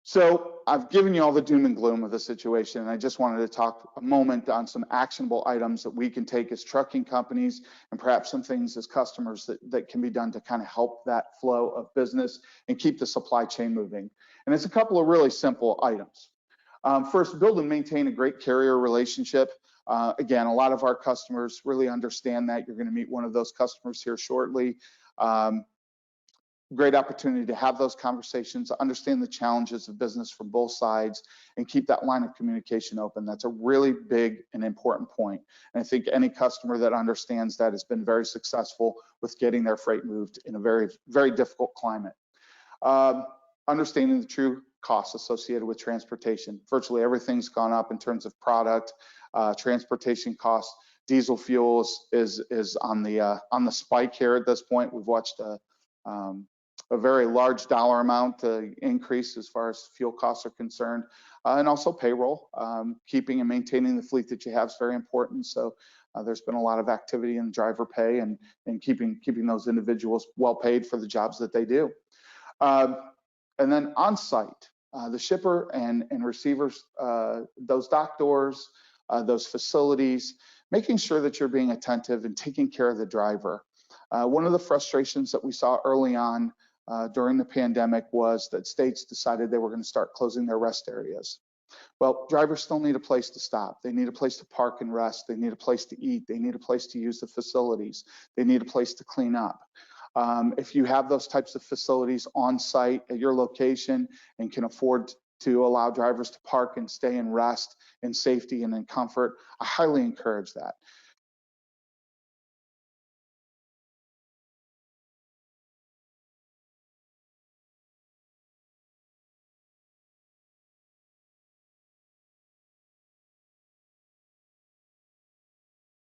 So I've given you all the doom and gloom of the situation, and I just wanted to talk a moment on some actionable items that we can take as trucking companies and perhaps some things as customers that can be done to kind of help that flow of business and keep the supply chain moving. And it's a couple of really simple items. First, build and maintain a great carrier relationship. Again, a lot of our customers really understand that. You're going to meet one of those customers here shortly. Great opportunity to have those conversations, understand the challenges of business from both sides, and keep that line of communication open. That's a really big and important point. And I think any customer that understands that has been very successful with getting their freight moved in a very, very difficult climate. Understanding the true costs associated with transportation. Virtually everything's gone up in terms of product, transportation costs. Diesel fuel is on the spike here at this point. We've watched a very large dollar amount increase as far as fuel costs are concerned, and also payroll. Keeping and maintaining the fleet that you have is very important. So there's been a lot of activity in driver pay and keeping those individuals well paid for the jobs that they do. And then on site, the shipper and receivers, those dock doors, those facilities, making sure that you're being attentive and taking care of the driver. One of the frustrations that we saw early on during the pandemic was that states decided they were going to start closing their rest areas. Well, drivers still need a place to stop. They need a place to park and rest. They need a place to eat. They need a place to use the facilities. They need a place to clean up. If you have those types of facilities on site at your location and can afford to allow drivers to park and stay and rest in safety and in comfort, I highly encourage that.